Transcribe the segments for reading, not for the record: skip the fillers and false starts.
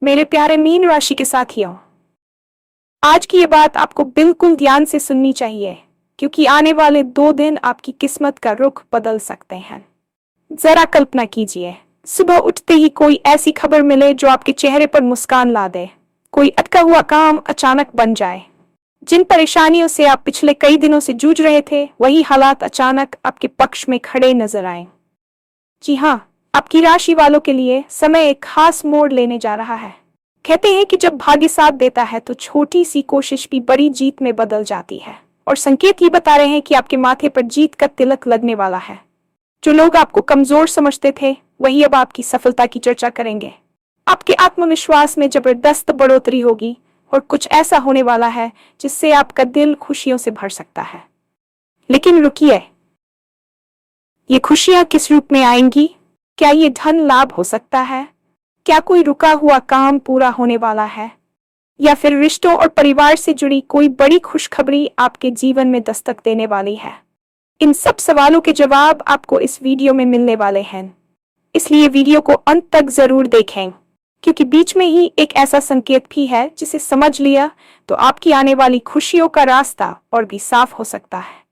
मेरे प्यारे मीन राशि के साथियों, आज की ये बात आपको बिल्कुल ध्यान से सुननी चाहिए, क्योंकि आने वाले 2 दिन आपकी किस्मत का रुख बदल सकते हैं। जरा कल्पना कीजिए, सुबह उठते ही कोई ऐसी खबर मिले जो आपके चेहरे पर मुस्कान ला दे। कोई अटका हुआ काम अचानक बन जाए। जिन परेशानियों से आप पिछले कई दिनों से जूझ रहे थे, वही हालात अचानक आपके पक्ष में खड़े नजर आए। जी हाँ, आपकी राशि वालों के लिए समय एक खास मोड़ लेने जा रहा है। कहते हैं कि जब भाग्य साथ देता है तो छोटी सी कोशिश भी बड़ी जीत में बदल जाती है, और संकेत ये बता रहे हैं कि आपके माथे पर जीत का तिलक लगने वाला है। जो लोग आपको कमजोर समझते थे, वही अब आपकी सफलता की चर्चा करेंगे। आपके आत्मविश्वास में जबरदस्त बढ़ोतरी होगी, और कुछ ऐसा होने वाला है जिससे आपका दिल खुशियों से भर सकता है। लेकिन रुकिए, ये खुशियां किस रूप में आएंगी? क्या ये धन लाभ हो सकता है? क्या कोई रुका हुआ काम पूरा होने वाला है? या फिर रिश्तों और परिवार से जुड़ी कोई बड़ी खुशखबरी आपके जीवन में दस्तक देने वाली है? इन सब सवालों के जवाब आपको इस वीडियो में मिलने वाले हैं, इसलिए वीडियो को अंत तक जरूर देखें, क्योंकि बीच में ही एक ऐसा संकेत भी है जिसे समझ लिया तो आपकी आने वाली खुशियों का रास्ता और भी साफ हो सकता है।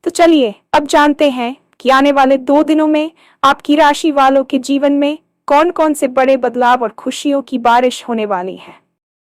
तो चलिए अब जानते हैं कि आने वाले 2 दिनों में आपकी राशि वालों के जीवन में कौन कौन से बड़े बदलाव और खुशियों की बारिश होने वाली है।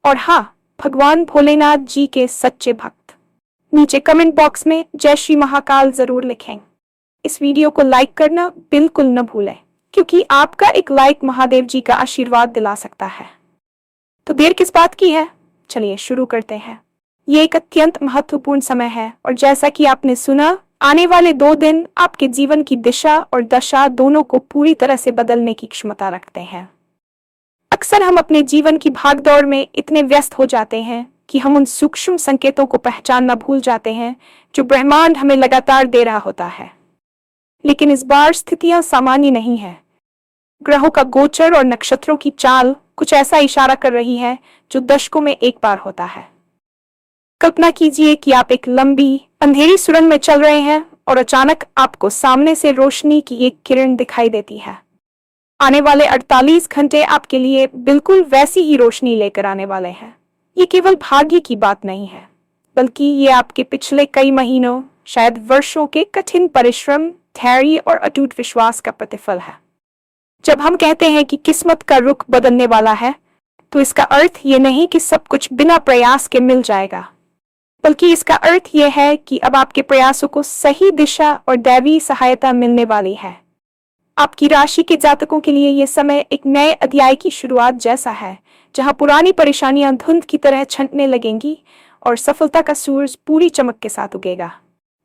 और हाँ, भगवान भोलेनाथ जी के सच्चे भक्त नीचे कमेंट बॉक्स में जय श्री महाकाल जरूर लिखें। इस वीडियो को लाइक करना बिल्कुल न भूलें, क्योंकि आपका एक लाइक महादेव जी का आशीर्वाद दिला सकता है। तो देर किस बात की है, चलिए शुरू करते हैं। ये एक अत्यंत महत्वपूर्ण समय है, और जैसा कि आपने सुना, आने वाले 2 दिन आपके जीवन की दिशा और दशा दोनों को पूरी तरह से बदलने की क्षमता रखते हैं। अक्सर हम अपने जीवन की भागदौड़ में इतने व्यस्त हो जाते हैं कि हम उन सूक्ष्म संकेतों को पहचानना भूल जाते हैं जो ब्रह्मांड हमें लगातार दे रहा होता है। लेकिन इस बार स्थितियां सामान्य नहीं है। ग्रहों का गोचर और नक्षत्रों की चाल कुछ ऐसा इशारा कर रही है जो दशकों में एक बार होता है। कल्पना कीजिए कि आप एक लंबी अंधेरी सुरंग में चल रहे हैं और अचानक आपको सामने से रोशनी की एक किरण दिखाई देती है। आने वाले 48 घंटे आपके लिए बिल्कुल वैसी ही रोशनी लेकर आने वाले हैं। ये केवल भाग्य की बात नहीं है, बल्कि ये आपके पिछले कई महीनों, शायद वर्षों के कठिन परिश्रम, धैर्य और अटूट विश्वास का प्रतिफल है। जब हम कहते हैं कि किस्मत का रुख बदलने वाला है, तो इसका अर्थ ये नहीं कि सब कुछ बिना प्रयास के मिल जाएगा, बल्कि इसका अर्थ यह है कि अब आपके प्रयासों को सही दिशा और दैवी सहायता मिलने वाली है। आपकी राशि के जातकों के लिए यह समय एक नए अध्याय की शुरुआत जैसा है, जहां पुरानी परेशानियां धुंध की तरह छंटने लगेंगी और सफलता का सूरज पूरी चमक के साथ उगेगा।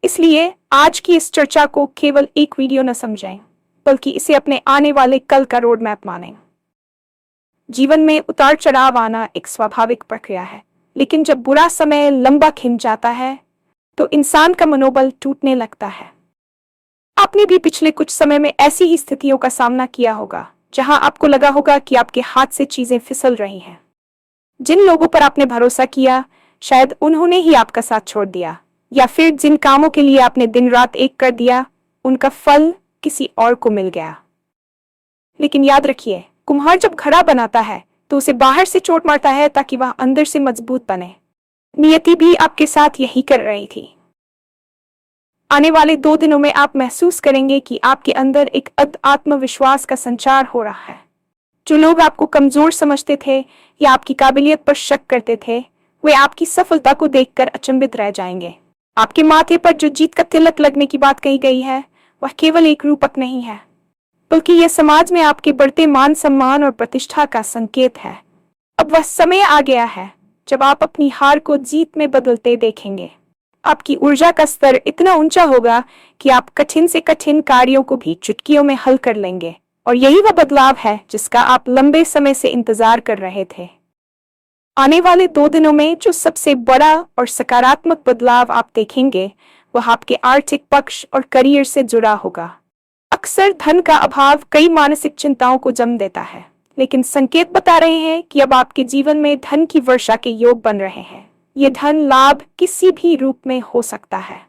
इसलिए आज की इस चर्चा को केवल एक वीडियो न समझें, बल्कि इसे अपने आने वाले कल का रोड मैप मानें। जीवन में उतार चढ़ाव आना एक स्वाभाविक प्रक्रिया है, लेकिन जब बुरा समय लंबा खिंच जाता है तो इंसान का मनोबल टूटने लगता है। आपने भी पिछले कुछ समय में ऐसी ही स्थितियों का सामना किया होगा, जहां आपको लगा होगा कि आपके हाथ से चीजें फिसल रही हैं। जिन लोगों पर आपने भरोसा किया, शायद उन्होंने ही आपका साथ छोड़ दिया, या फिर जिन कामों के लिए आपने दिन रात एक कर दिया, उनका फल किसी और को मिल गया। लेकिन याद रखिए, कुम्हार जब घड़ा बनाता है तो उसे बाहर से चोट मारता है ताकि वह अंदर से मजबूत बने। नियति भी आपके साथ यही कर रही थी। आने वाले 2 दिनों में आप महसूस करेंगे कि आपके अंदर एक आत्मविश्वास का संचार हो रहा है। जो लोग आपको कमजोर समझते थे या आपकी काबिलियत पर शक करते थे, वे आपकी सफलता को देखकर अचंभित रह जाएंगे। आपके माथे पर जो जीत का तिलक लगने की बात कही गई है, वह केवल एक रूपक नहीं है, बल्कि यह समाज में आपके बढ़ते मान सम्मान और प्रतिष्ठा का संकेत है। अब वह समय आ गया है जब आप अपनी हार को जीत में बदलते देखेंगे। आपकी ऊर्जा का स्तर इतना ऊंचा होगा कि आप कठिन से कठिन कार्यों को भी चुटकियों में हल कर लेंगे, और यही वह बदलाव है जिसका आप लंबे समय से इंतजार कर रहे थे। आने वाले 2 दिनों में जो सबसे बड़ा और सकारात्मक बदलाव आप देखेंगे, वह आपके आर्थिक पक्ष और करियर से जुड़ा होगा। अक्सर धन का अभाव कई मानसिक चिंताओं को जन्म देता है, लेकिन संकेत बता रहे हैं कि अब आपके जीवन में धन की वर्षा के योग बन रहे हैं। ये धन लाभ किसी भी रूप में हो सकता है।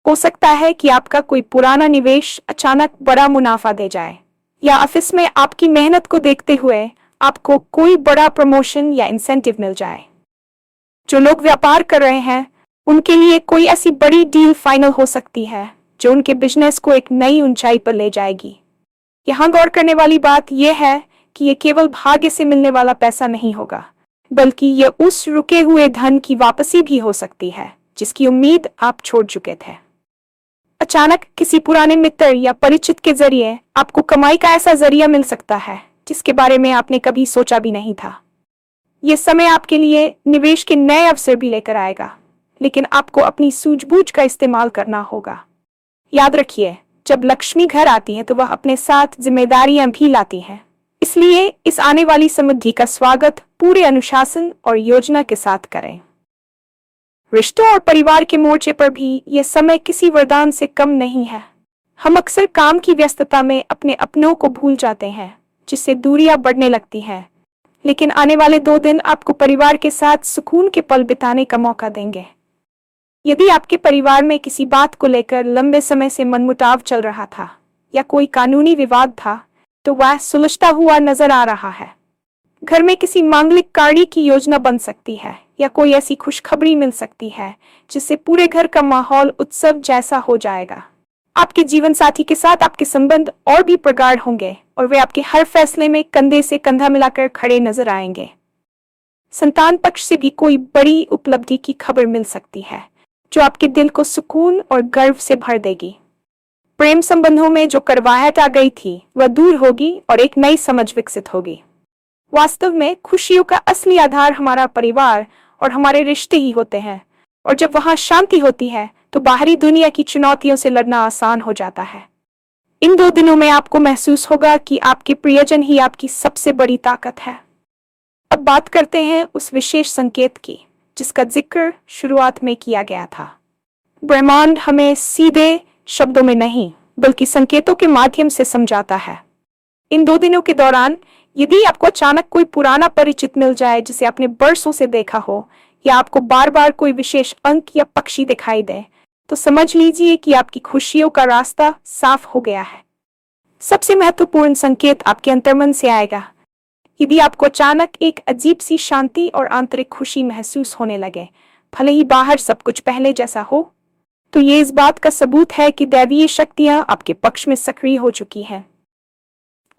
हो सकता है कि आपका कोई पुराना निवेश अचानक बड़ा मुनाफा दे जाए, या ऑफिस में आपकी मेहनत को देखते हुए आपको कोई बड़ा प्रमोशन या इंसेंटिव मिल जाए। जो लोग व्यापार कर रहे हैं उनके लिए कोई ऐसी बड़ी डील फाइनल हो सकती है जो उनके बिजनेस को एक नई ऊंचाई पर ले जाएगी। यहाँ गौर करने वाली बात यह है कि यह केवल भाग्य से मिलने वाला पैसा नहीं होगा, बल्कि यह उस रुके हुए धन की वापसी भी हो सकती है जिसकी उम्मीद आप छोड़ चुके थे। अचानक किसी पुराने मित्र या परिचित के जरिए आपको कमाई का ऐसा जरिया मिल सकता है जिसके बारे में आपने कभी सोचा भी नहीं था। यह समय आपके लिए निवेश के नए अवसर भी लेकर आएगा, लेकिन आपको अपनी सूझबूझ का इस्तेमाल करना होगा। याद रखिए, जब लक्ष्मी घर आती है तो वह अपने साथ जिम्मेदारियां भी लाती है। इसलिए इस आने वाली समृद्धि का स्वागत पूरे अनुशासन और योजना के साथ करें। रिश्तों और परिवार के मोर्चे पर भी यह समय किसी वरदान से कम नहीं है। हम अक्सर काम की व्यस्तता में अपने अपनों को भूल जाते हैं, जिससे दूरियां बढ़ने लगती हैं। लेकिन आने वाले 2 दिन आपको परिवार के साथ सुकून के पल बिताने का मौका देंगे। यदि आपके परिवार में किसी बात को लेकर लंबे समय से मनमुटाव चल रहा था या कोई कानूनी विवाद था, तो वह सुलझता हुआ नजर आ रहा है। घर में किसी मांगलिक कार्य की योजना बन सकती है या कोई ऐसी खुशखबरी मिल सकती है जिससे पूरे घर का माहौल उत्सव जैसा हो जाएगा। आपके जीवन साथी के साथ आपके संबंध और भी प्रगाढ़ होंगे और वे आपके हर फैसले में कंधे से कंधा मिलाकर खड़े नजर आएंगे। संतान पक्ष से भी कोई बड़ी उपलब्धि की खबर मिल सकती है जो आपके दिल को सुकून और गर्व से भर देगी। प्रेम संबंधों में जो कड़वाहट आ गई थी वह दूर होगी और एक नई समझ विकसित होगी। वास्तव में खुशियों का असली आधार हमारा परिवार और हमारे रिश्ते ही होते हैं, और जब वहां शांति होती है तो बाहरी दुनिया की चुनौतियों से लड़ना आसान हो जाता है। इन 2 दिनों में आपको महसूस होगा कि आपके प्रियजन ही आपकी सबसे बड़ी ताकत है। अब बात करते हैं उस विशेष संकेत की जिसका जिक्र शुरुआत में किया गया था। ब्रह्मांड हमें सीधे शब्दों में नहीं बल्कि संकेतों के माध्यम से समझाता है। इन 2 दिनों के दौरान यदि आपको अचानक कोई पुराना परिचित मिल जाए जिसे आपने बरसों से देखा हो, या आपको बार बार कोई विशेष अंक या पक्षी दिखाई दे, तो समझ लीजिए कि आपकी खुशियों का रास्ता साफ हो गया है। सबसे महत्वपूर्ण संकेत आपके अंतर्मन से आएगा। यदि आपको अचानक एक अजीब सी शांति और आंतरिक खुशी महसूस होने लगे, भले ही बाहर सब कुछ पहले जैसा हो, तो ये इस बात का सबूत है कि दैवीय शक्तियां आपके पक्ष में सक्रिय हो चुकी हैं।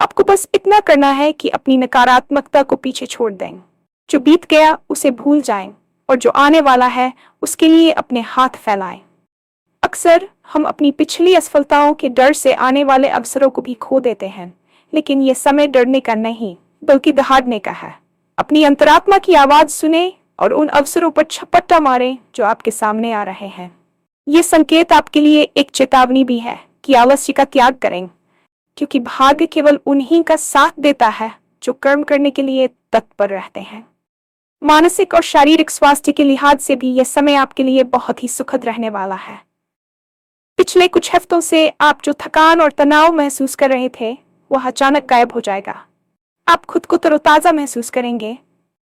आपको बस इतना करना है कि अपनी नकारात्मकता को पीछे छोड़ दें। जो बीत गया उसे भूल जाएं और जो आने वाला है उसके लिए अपने हाथ फैलाएं। अक्सर हम अपनी पिछली असफलताओं के डर से आने वाले अवसरों को भी खो देते हैं, लेकिन यह समय डरने का नहीं बल्कि दहाड़ने का है। अपनी अंतरात्मा की आवाज सुने और उन अवसरों पर झपट्टा मारें जो आपके सामने आ रहे हैं। ये संकेत आपके लिए एक चेतावनी भी है कि आलस्य का त्याग करें, क्योंकि भाग्य केवल उन्हीं का साथ देता है जो कर्म करने के लिए तत्पर रहते हैं। मानसिक और शारीरिक स्वास्थ्य के लिहाज से भी यह समय आपके लिए बहुत ही सुखद रहने वाला है। पिछले कुछ हफ्तों से आप जो थकान और तनाव महसूस कर रहे थे वह अचानक गायब हो जाएगा। आप खुद को तरोताजा महसूस करेंगे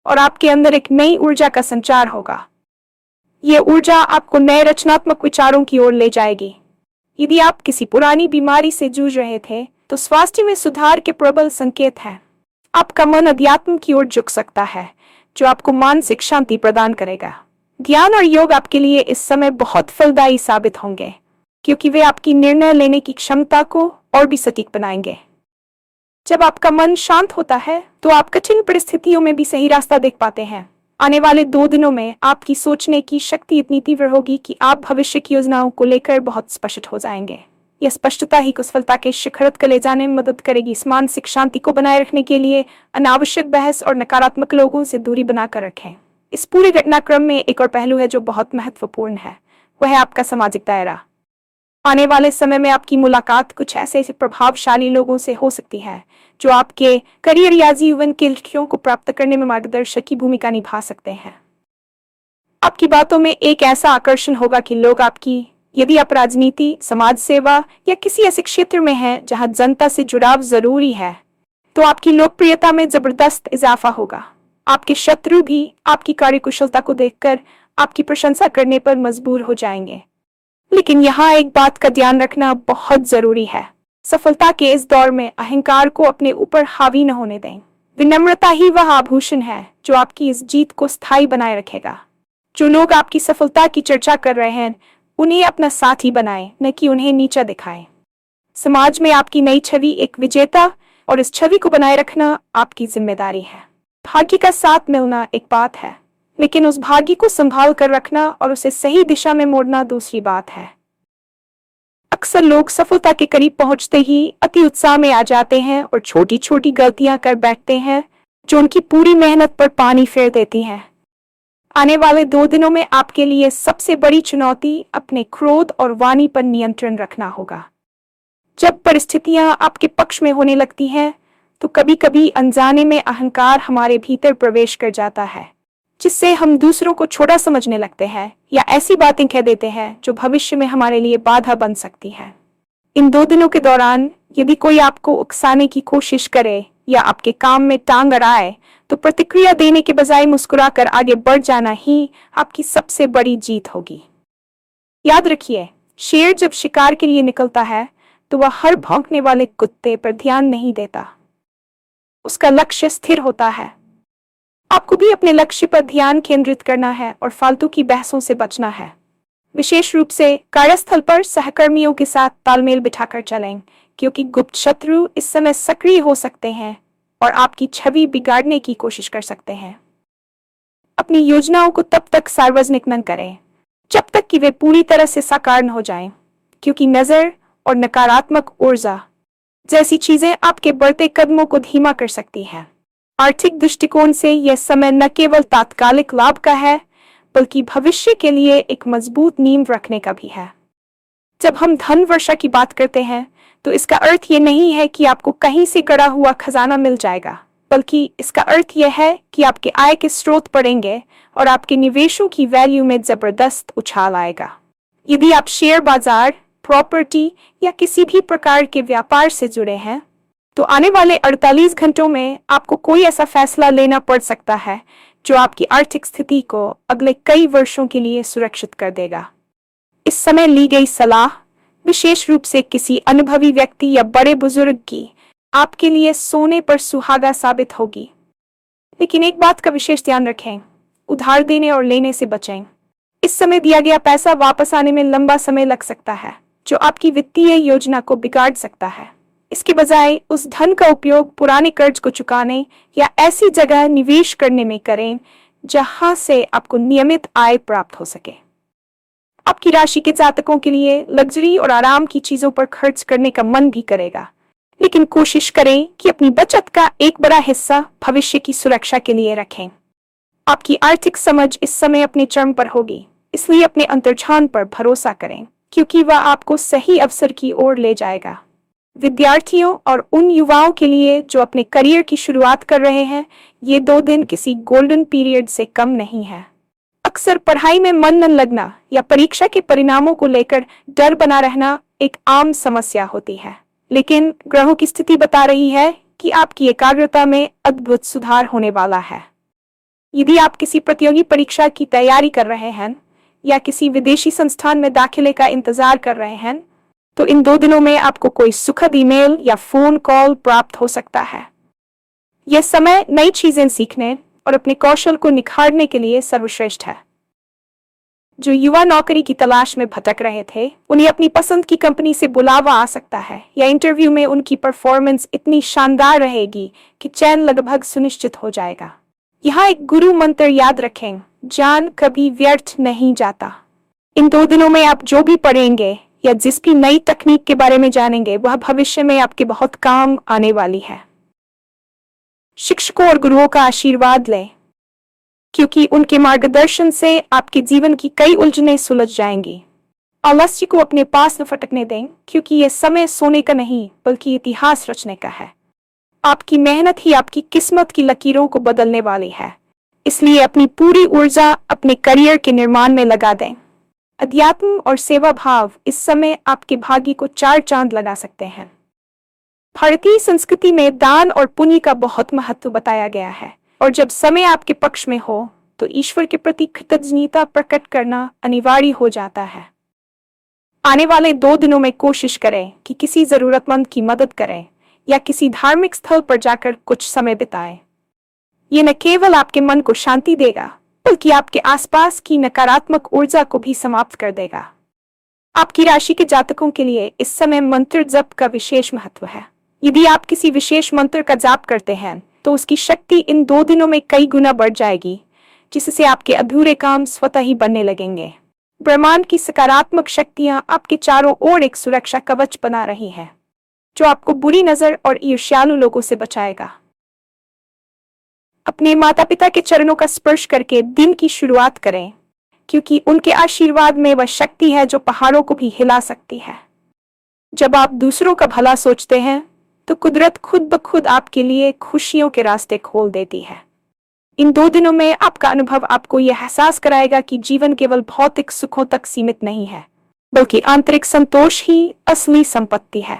और आपके अंदर एक नई ऊर्जा का संचार होगा। यह ऊर्जा आपको नए रचनात्मक विचारों की ओर ले जाएगी। यदि आप किसी पुरानी बीमारी से जूझ रहे थे तो स्वास्थ्य में सुधार के प्रबल संकेत हैं। आपका मन अध्यात्म की ओर झुक सकता है जो आपको मानसिक शांति प्रदान करेगा। ध्यान और योग आपके लिए इस समय बहुत फलदायी साबित होंगे, क्योंकि वे आपकी निर्णय लेने की क्षमता को और भी सटीक बनाएंगे। जब आपका मन शांत होता है तो आप कठिन परिस्थितियों में भी सही रास्ता देख पाते हैं। आने वाले 2 दिनों में आपकी सोचने की शक्ति इतनी तीव्र होगी कि आप भविष्य की योजनाओं को लेकर बहुत स्पष्ट हो जाएंगे। यह स्पष्टता ही सफलता के शिखर तक ले जाने में मदद करेगी। इस मानसिक शांति को बनाए रखने के लिए अनावश्यक बहस और नकारात्मक लोगों से दूरी बनाकर रखें। इस पूरे घटनाक्रम में एक और पहलू है जो बहुत महत्वपूर्ण है, वह है आपका सामाजिक दायरा। आने वाले समय में आपकी मुलाकात कुछ ऐसे प्रभावशाली लोगों से हो सकती है जो आपके करियर या जीवन के लक्ष्यों को प्राप्त करने में मार्गदर्शक की भूमिका निभा सकते हैं। आपकी बातों में एक ऐसा आकर्षण होगा कि लोग आपकी, यदि आप राजनीति, समाज सेवा या किसी ऐसे क्षेत्र में हैं जहां जनता से जुड़ाव जरूरी है, तो आपकी लोकप्रियता में जबरदस्त इजाफा होगा। आपके शत्रु भी आपकी कार्यकुशलता को देखकर आपकी प्रशंसा करने पर मजबूर हो जाएंगे। लेकिन यहाँ एक बात का ध्यान रखना बहुत जरूरी है। सफलता के इस दौर में अहंकार को अपने ऊपर हावी न होने दें। विनम्रता ही वह आभूषण है जो आपकी इस जीत को स्थायी बनाए रखेगा। जो लोग आपकी सफलता की चर्चा कर रहे हैं, उन्हें अपना साथी बनाएं, न कि उन्हें नीचा दिखाएं। समाज में आपकी नई छवि एक विजेता, और इस छवि को बनाए रखना आपकी जिम्मेदारी है। भाग्य का साथ मिलना एक बात है, लेकिन उस भाग्य को संभाल कर रखना और उसे सही दिशा में मोड़ना दूसरी बात है। अक्सर लोग सफलता के करीब पहुंचते ही अति उत्साह में आ जाते हैं और छोटी छोटी गलतियां कर बैठते हैं जो उनकी पूरी मेहनत पर पानी फेर देती हैं। आने वाले 2 दिनों में आपके लिए सबसे बड़ी चुनौती अपने क्रोध और वाणी पर नियंत्रण रखना होगा। जब परिस्थितियां आपके पक्ष में होने लगती हैं, तो कभी कभी अनजाने में अहंकार हमारे भीतर प्रवेश कर जाता है, जिससे हम दूसरों को छोटा समझने लगते हैं या ऐसी बातें कह देते हैं जो भविष्य में हमारे लिए बाधा बन सकती है। इन 2 दिनों के दौरान यदि कोई आपको उकसाने की कोशिश करे या आपके काम में टांग अड़ाए, तो प्रतिक्रिया देने के बजाय मुस्कुराकर आगे बढ़ जाना ही आपकी सबसे बड़ी जीत होगी। याद रखिए, शेर जब शिकार के लिए निकलता है तो वह हर भौंकने वाले कुत्ते पर ध्यान नहीं देता। उसका लक्ष्य स्थिर होता है। आपको भी अपने लक्ष्य पर ध्यान केंद्रित करना है और फालतू की बहसों से बचना है। विशेष रूप से कार्यस्थल पर सहकर्मियों के साथ तालमेल बिठाकर चलें, क्योंकि गुप्त शत्रु इस समय सक्रिय हो सकते हैं और आपकी छवि बिगाड़ने की कोशिश कर सकते हैं। अपनी योजनाओं को तब तक सार्वजनिक न करें जब तक कि वे पूरी तरह से साकार न हो जाएं, क्योंकि नजर और नकारात्मक ऊर्जा जैसी चीजें आपके बढ़ते कदमों को धीमा कर सकती हैं। आर्थिक दृष्टिकोण से यह समय न केवल तात्कालिक लाभ का है, बल्कि भविष्य के लिए एक मजबूत नींव रखने का भी है। जब हम धन वर्षा की बात करते हैं, तो इसका अर्थ ये नहीं है कि आपको कहीं से गड़ा हुआ खजाना मिल जाएगा, बल्कि इसका अर्थ यह है कि आपके आय के स्रोत बढ़ेंगे और आपके निवेशों की वैल्यू में जबरदस्त उछाल आएगा। यदि आप शेयर बाजार, प्रॉपर्टी या किसी भी प्रकार के व्यापार से जुड़े हैं, तो आने वाले 48 घंटों में आपको कोई ऐसा फैसला लेना पड़ सकता है जो आपकी आर्थिक स्थिति को अगले कई वर्षों के लिए सुरक्षित कर देगा। इस समय ली गई सलाह, विशेष रूप से किसी अनुभवी व्यक्ति या बड़े बुजुर्ग की, आपके लिए सोने पर सुहागा साबित होगी। लेकिन एक बात का विशेष ध्यान रखें, उधार देने और लेने से बचें। इस समय दिया गया पैसा वापस आने में लंबा समय लग सकता है, जो आपकी वित्तीय योजना को बिगाड़ सकता है। इसके बजाय उस धन का उपयोग पुराने कर्ज को चुकाने या ऐसी जगह निवेश करने में करें जहां से आपको नियमित आय प्राप्त हो सके। आपकी राशि के जातकों के लिए लग्जरी और आराम की चीजों पर खर्च करने का मन भी करेगा, लेकिन कोशिश करें कि अपनी बचत का एक बड़ा हिस्सा भविष्य की सुरक्षा के लिए रखें। आपकी आर्थिक समझ इस समय अपने चरम पर होगी, इसलिए अपने अंतर्ज्ञान पर भरोसा करें, क्योंकि वह आपको सही अवसर की ओर ले जाएगा। विद्यार्थियों और उन युवाओं के लिए जो अपने करियर की शुरुआत कर रहे हैं, ये 2 दिन किसी गोल्डन पीरियड से कम नहीं है। अक्सर पढ़ाई में मन न लगना या परीक्षा के परिणामों को लेकर डर बना रहना एक आम समस्या होती है, लेकिन ग्रहों की स्थिति बता रही है कि आपकी एकाग्रता में अद्भुत सुधार होने वाला है। यदि आप किसी प्रतियोगी परीक्षा की तैयारी कर रहे हैं या किसी विदेशी संस्थान में दाखिले का इंतजार कर रहे हैं, तो इन 2 दिनों में आपको कोई सुखद ईमेल या फोन कॉल प्राप्त हो सकता है। यह समय नई चीजें सीखने और अपने कौशल को निखारने के लिए सर्वश्रेष्ठ है। जो युवा नौकरी की तलाश में भटक रहे थे, उन्हें अपनी पसंद की कंपनी से बुलावा आ सकता है, या इंटरव्यू में उनकी परफॉर्मेंस इतनी शानदार रहेगी कि चयन लगभग सुनिश्चित हो जाएगा। यहाँ एक गुरु मंत्र याद रखें, ज्ञान कभी व्यर्थ नहीं जाता। इन 2 दिनों में आप जो भी पढ़ेंगे या जिस भी नई तकनीक के बारे में जानेंगे, वह भविष्य में आपके बहुत काम आने वाली है। शिक्षकों और गुरुओं का आशीर्वाद लें, क्योंकि उनके मार्गदर्शन से आपके जीवन की कई उलझनें सुलझ जाएंगी। आलस्य को अपने पास न फटकने दें, क्योंकि यह समय सोने का नहीं बल्कि इतिहास रचने का है। आपकी मेहनत ही आपकी किस्मत की लकीरों को बदलने वाली है, इसलिए अपनी पूरी ऊर्जा अपने करियर के निर्माण में लगा दें। अध्यात्म और सेवा भाव इस समय आपके भाग्य को 4 चांद लगा सकते हैं। भारतीय संस्कृति में दान और पुण्य का बहुत महत्व बताया गया है, और जब समय आपके पक्ष में हो तो ईश्वर के प्रति कृतज्ञता प्रकट करना अनिवार्य हो जाता है। आने वाले 2 दिनों में कोशिश करें कि किसी जरूरतमंद की मदद करें या किसी धार्मिक स्थल पर जाकर कुछ समय बिताएं। ये न केवल आपके मन को शांति देगा, बल्कि आपके आसपास की नकारात्मक ऊर्जा को भी समाप्त कर देगा। आपकी राशि के जातकों के लिए इस समय मंत्र जप का विशेष महत्व है। यदि आप किसी विशेष मंत्र का जाप करते हैं तो उसकी शक्ति इन 2 दिनों में कई गुना बढ़ जाएगी, जिससे आपके अधूरे काम स्वतः ही बनने लगेंगे। ब्रह्मांड की सकारात्मक शक्तियां आपके चारों ओर एक सुरक्षा कवच बना रही है, जो आपको बुरी नजर और ईर्ष्यालु लोगों से बचाएगा। अपने माता पिता के चरणों का स्पर्श करके दिन की शुरुआत करें, क्योंकि उनके आशीर्वाद में वह शक्ति है जो पहाड़ों को भी हिला सकती है। जब आप दूसरों का भला सोचते हैं तो कुदरत खुद ब खुद आपके लिए खुशियों के रास्ते खोल देती है। इन 2 दिनों में आपका अनुभव आपको यह एहसास कराएगा कि जीवन केवल भौतिक सुखों तक सीमित नहीं है, बल्कि आंतरिक संतोष ही असली संपत्ति है।